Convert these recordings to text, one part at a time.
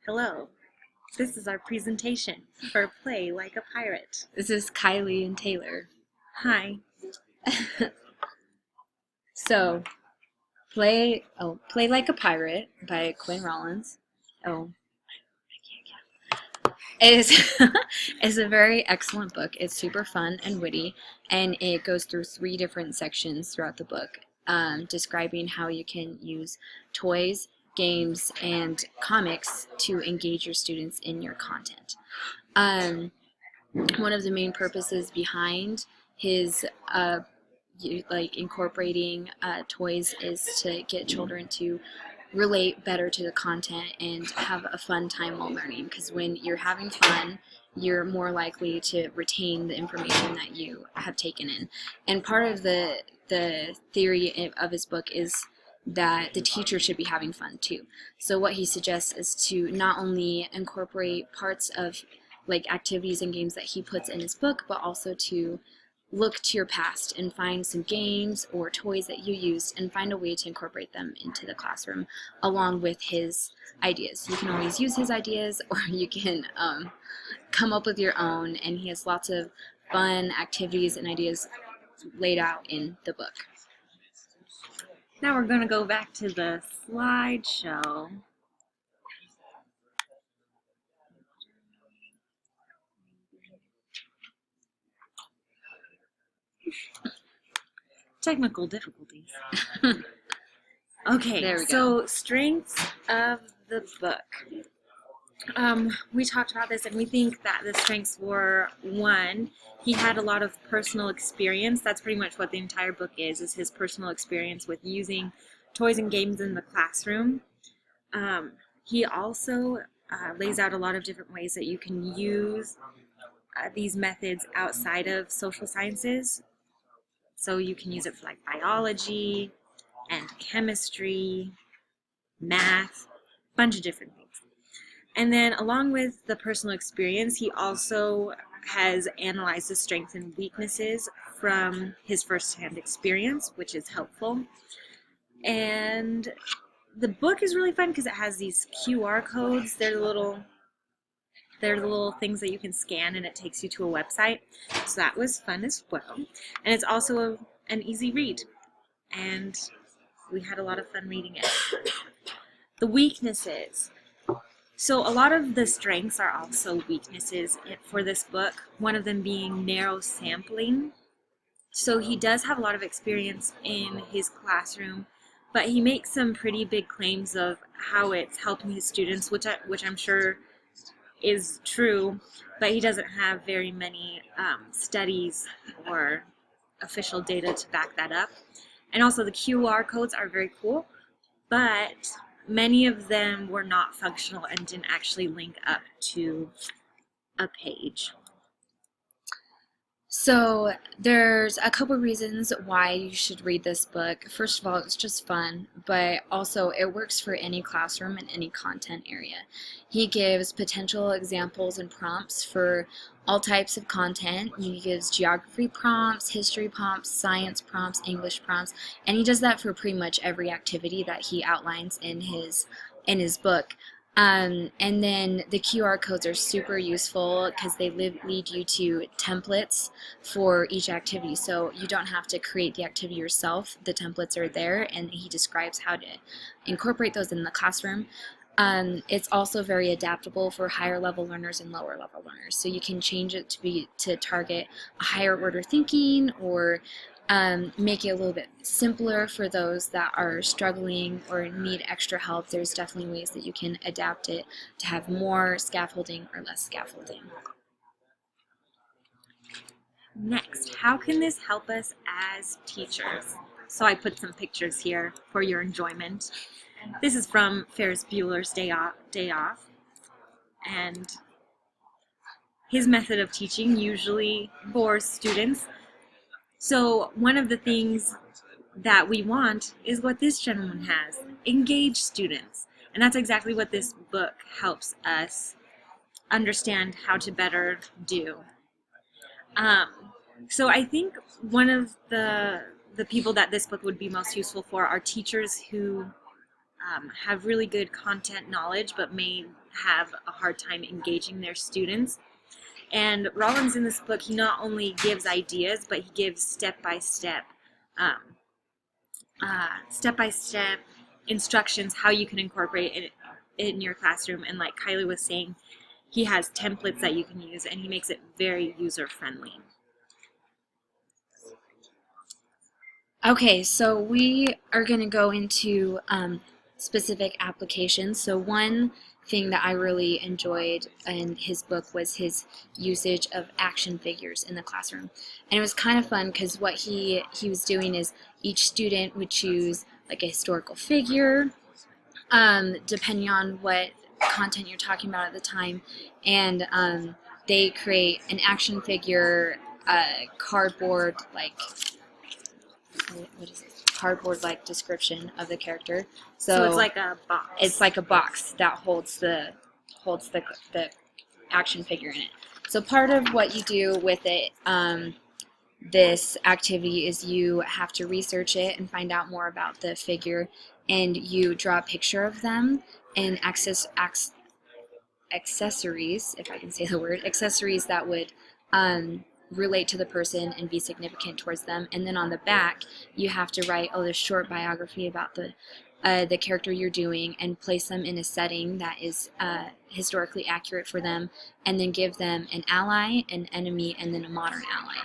Hello, this is our presentation for Play Like a Pirate. This is Kylie and Taylor. Hi. So, Play Like a Pirate by Quinn Rollins. Oh, is is a very excellent book. It's super fun and witty, and it goes through 3 different sections throughout the book, describing how you can use toys, games, and comics to engage your students in your content. One of the main purposes behind his incorporating toys is to get children to relate better to the content and have a fun time while learning, because when you're having fun, you're more likely to retain the information that you have taken in. And part of the theory of his book is that the teacher should be having fun too. So what he suggests is to not only incorporate parts of like activities and games that he puts in his book, but also to look to your past and find some games or toys that you used and find a way to incorporate them into the classroom along with his ideas. You can always use his ideas, or you can come up with your own, and he has lots of fun activities and ideas laid out in the book. Now we're going to go back to the slideshow. Technical difficulties. Okay, so strengths of the book. We talked about this, and we think that the strengths were, 1, he had a lot of personal experience. That's pretty much what the entire book is his personal experience with using toys and games in the classroom. He also lays out a lot of different ways that you can use these methods outside of social sciences. So you can use it for like biology and chemistry, math, a bunch of different things. And then along with the personal experience, he also has analyzed the strengths and weaknesses from his firsthand experience, which is helpful. And the book is really fun because it has these QR codes. They're the little things that you can scan, and it takes you to a website. So that was fun as well. And it's also an easy read, and we had a lot of fun reading it. The weaknesses. So a lot of the strengths are also weaknesses for this book, one of them being narrow sampling. So he does have a lot of experience in his classroom, but he makes some pretty big claims of how it's helping his students, which I'm sure is true, but he doesn't have very many studies or official data to back that up. And also the QR codes are very cool, but many of them were not functional and didn't actually link up to a page. So there's a couple reasons why you should read this book. First of all, it's just fun, but also it works for any classroom and any content area. He gives potential examples and prompts for all types of content. He gives geography prompts, history prompts, science prompts, English prompts, and he does that for pretty much every activity that he outlines in his book. And then the QR codes are super useful because they lead you to templates for each activity. So you don't have to create the activity yourself. The templates are there, and he describes how to incorporate those in the classroom. It's also very adaptable for higher level learners and lower level learners. So you can change it to target a higher order thinking, or make it a little bit simpler for those that are struggling or need extra help. There's definitely ways that you can adapt it to have more scaffolding or less scaffolding. Next, how can this help us as teachers? So I put some pictures here for your enjoyment. This is from Ferris Bueller's Day Off, and his method of teaching usually bores students. So one of the things that we want is what this gentleman has: engage students. And that's exactly what this book helps us understand how to better do. So I think one of the the people that this book would be most useful for are teachers who have really good content knowledge but may have a hard time engaging their students. And Rollins in this book, he not only gives ideas, but he gives step-by-step instructions how you can incorporate it in your classroom. And like Kylie was saying, he has templates that you can use, and he makes it very user-friendly. Okay, so we are going to go into specific applications. So one thing that I really enjoyed in his book was his usage of action figures in the classroom. And it was kind of fun because what he was doing is each student would choose like a historical figure, depending on what content you're talking about at the time, and they create an action figure, cardboard like cardboard like description of the character. So it's like a box. It's like a box that holds the action figure in it. So part of what you do with it, this activity, is you have to research it and find out more about the figure, and you draw a picture of them and accessories, if I can say the word, accessories that would relate to the person and be significant towards them. And then on the back, you have to write this short biography about the character you're doing and place them in a setting that is historically accurate for them, and then give them an ally, an enemy, and then a modern ally.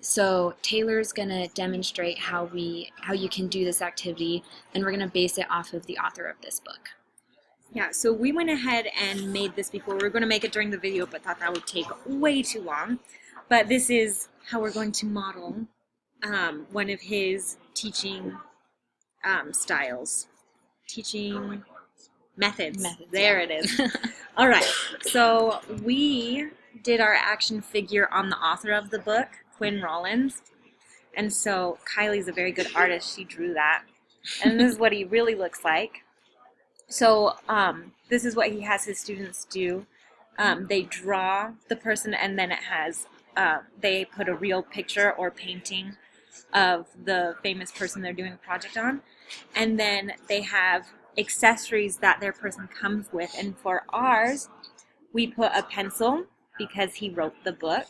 So Taylor's gonna demonstrate how you can do this activity, and we're gonna base it off of the author of this book. Yeah, so we went ahead and made this before. We were going to make it during the video, but thought that would take way too long. But this is how we're going to model one of his teaching styles. Teaching methods. There it is. All right, so we did our action figure on the author of the book, Quinn Rollins. And so Kylie's a very good artist. She drew that. And this is what he really looks like. So this is what he has his students do. They draw the person, and then it has, they put a real picture or painting of the famous person they're doing a project on. And then they have accessories that their person comes with. And for ours, we put a pencil because he wrote the book.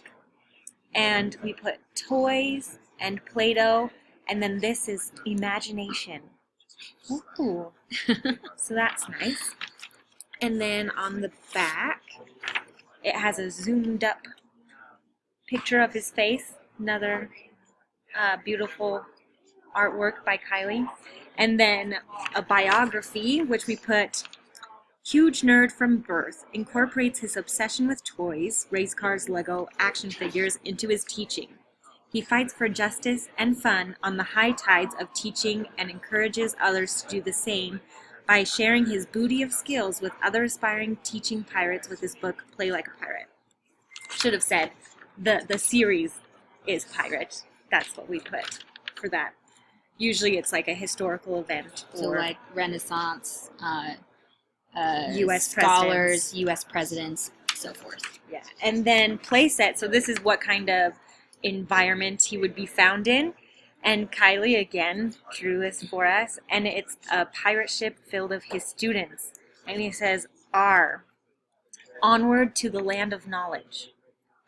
And we put toys and Play-Doh. And then this is imagination. Ooh. So that's nice. And then on the back, it has a zoomed up picture of his face. Another beautiful artwork by Kylie. And then a biography, which we put, huge nerd from birth, incorporates his obsession with toys, race cars, Lego, action figures into his teaching. He fights for justice and fun on the high tides of teaching and encourages others to do the same by sharing his booty of skills with other aspiring teaching pirates with his book, Play Like a Pirate. Should have said the series is Pirate. That's what we put for that. Usually it's like a historical event. So like Renaissance, U.S. scholars, U.S. presidents, so forth. Yeah, and then playset. So this is what kind of environment he would be found in, and Kylie again drew this for us, and it's a pirate ship filled of his students, and he says, "R, onward to the land of knowledge,"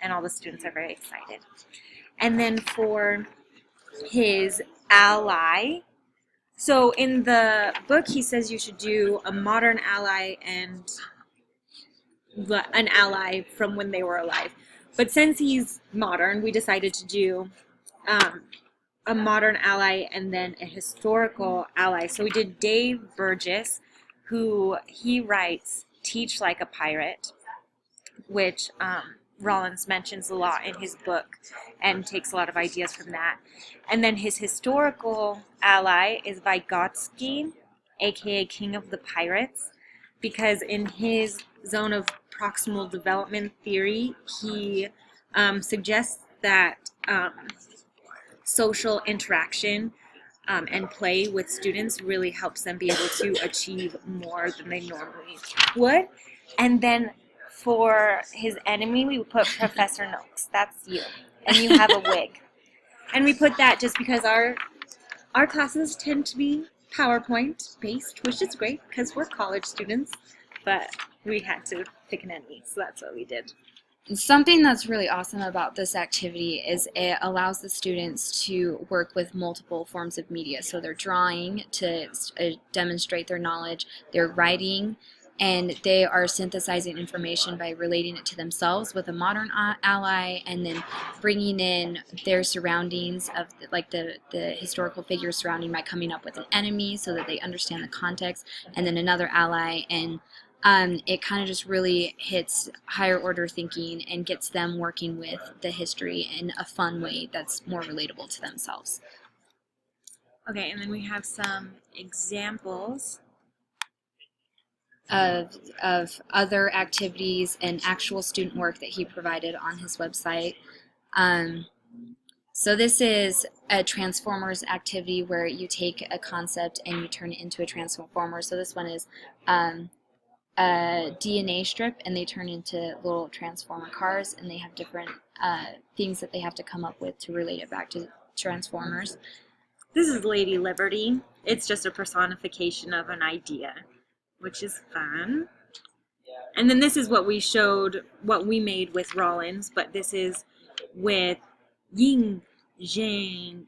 and all the students are very excited. And then for his ally, so in the book he says you should do a modern ally and an ally from when they were alive. But since he's modern, we decided to do a modern ally and then a historical ally. So we did Dave Burgess, who he writes Teach Like a Pirate, which Rollins mentions a lot in his book and takes a lot of ideas from that. And then his historical ally is Vygotsky, aka King of the Pirates, because in his zone of proximal development theory, he suggests that social interaction and play with students really helps them be able to achieve more than they normally would. And then for his enemy, we would put Professor Noakes. That's you. And you have a wig. And we put that just because our classes tend to be PowerPoint based, which is great because we're college students, but we had to pick an enemy, so that's what we did. Something that's really awesome about this activity is it allows the students to work with multiple forms of media. So they're drawing to demonstrate their knowledge, they're writing, and they are synthesizing information by relating it to themselves with a modern ally, and then bringing in their surroundings of like the historical figures surrounding by coming up with an enemy so that they understand the context, and then another ally, and it kind of just really hits higher order thinking and gets them working with the history in a fun way that's more relatable to themselves. Okay, and then we have some examples Of other activities and actual student work that he provided on his website. So this is a Transformers activity where you take a concept and you turn it into a transformer. So this one is a DNA strip, and they turn into little transformer cars, and they have different things that they have to come up with to relate it back to Transformers. This is Lady Liberty. It's just a personification of an idea, which is fun. And then this is what we showed, what we made with Rollins, but this is with Ying Zhang.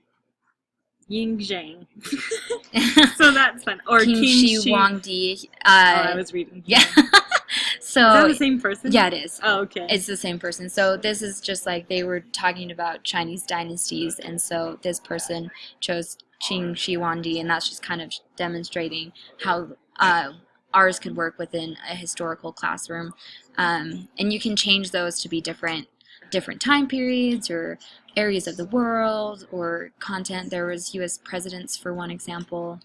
So that's fun. Or King Shi Shi Huangdi. I was reading. Yeah. So is that the same person? yeah, it is. Oh, okay. It's the same person. So this is just like they were talking about Chinese dynasties, and so this person chose Qing Shi Huangdi, and that's just kind of demonstrating how ours could work within a historical classroom. And you can change those to be different time periods or areas of the world or content. There was U.S. presidents for one example.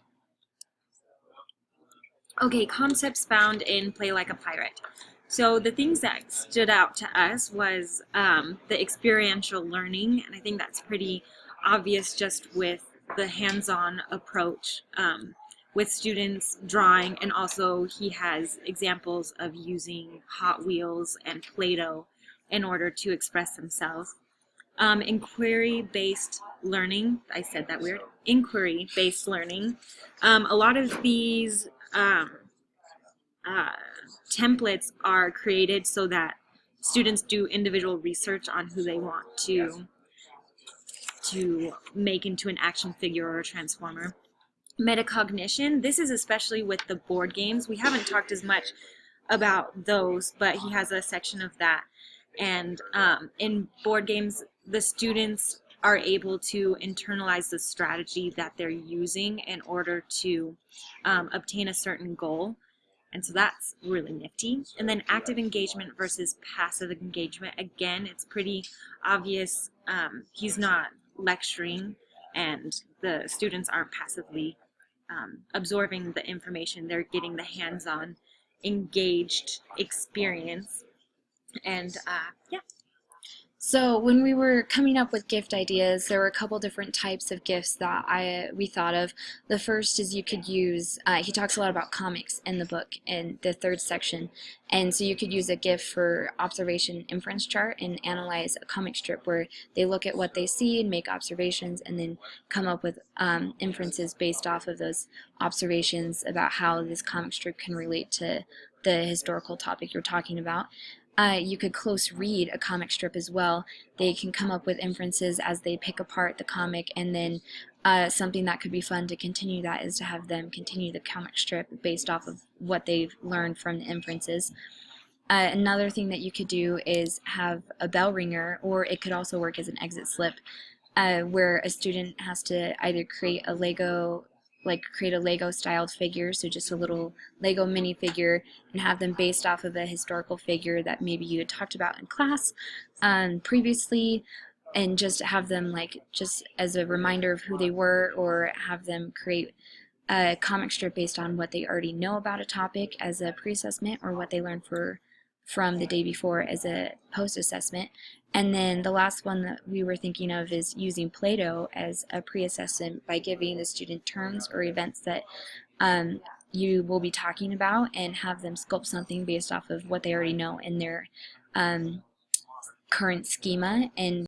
Okay, concepts found in Play Like a Pirate. So the things that stood out to us was the experiential learning, and I think that's pretty obvious just with the hands-on approach with students drawing, and also he has examples of using Hot Wheels and Play-Doh in order to express themselves. Inquiry-based learning, I said that weird, inquiry-based learning. A lot of these templates are created so that students do individual research on who they want to make into an action figure or a transformer. Metacognition, this is especially with the board games. We haven't talked as much about those, but he has a section of that. And in board games, the students are able to internalize the strategy that they're using in order to obtain a certain goal. And so that's really nifty. And then active engagement versus passive engagement. Again, it's pretty obvious he's not lecturing and the students aren't passively absorbing the information. They're getting the hands-on engaged experience. And yeah. So when we were coming up with gift ideas, there were a couple different types of gifts that we thought of. The first is you could use, he talks a lot about comics in the book in the third section, and so you could use a gift for observation inference chart and analyze a comic strip where they look at what they see and make observations and then come up with inferences based off of those observations about how this comic strip can relate to the historical topic you're talking about. You could close read a comic strip as well. They can come up with inferences as they pick apart the comic, and then something that could be fun to continue that is to have them continue the comic strip based off of what they've learned from the inferences. Another thing that you could do is have a bell ringer, or it could also work as an exit slip, where a student has to either create a Lego styled figure, so just a little Lego minifigure, and have them based off of a historical figure that maybe you had talked about in class previously, and just have them just as a reminder of who they were, or have them create a comic strip based on what they already know about a topic as a pre-assessment, or what they learned from the day before as a post-assessment. And then the last one that we were thinking of is using Play-Doh as a pre-assessment by giving the student terms or events that you will be talking about, and have them sculpt something based off of what they already know in their current schema, and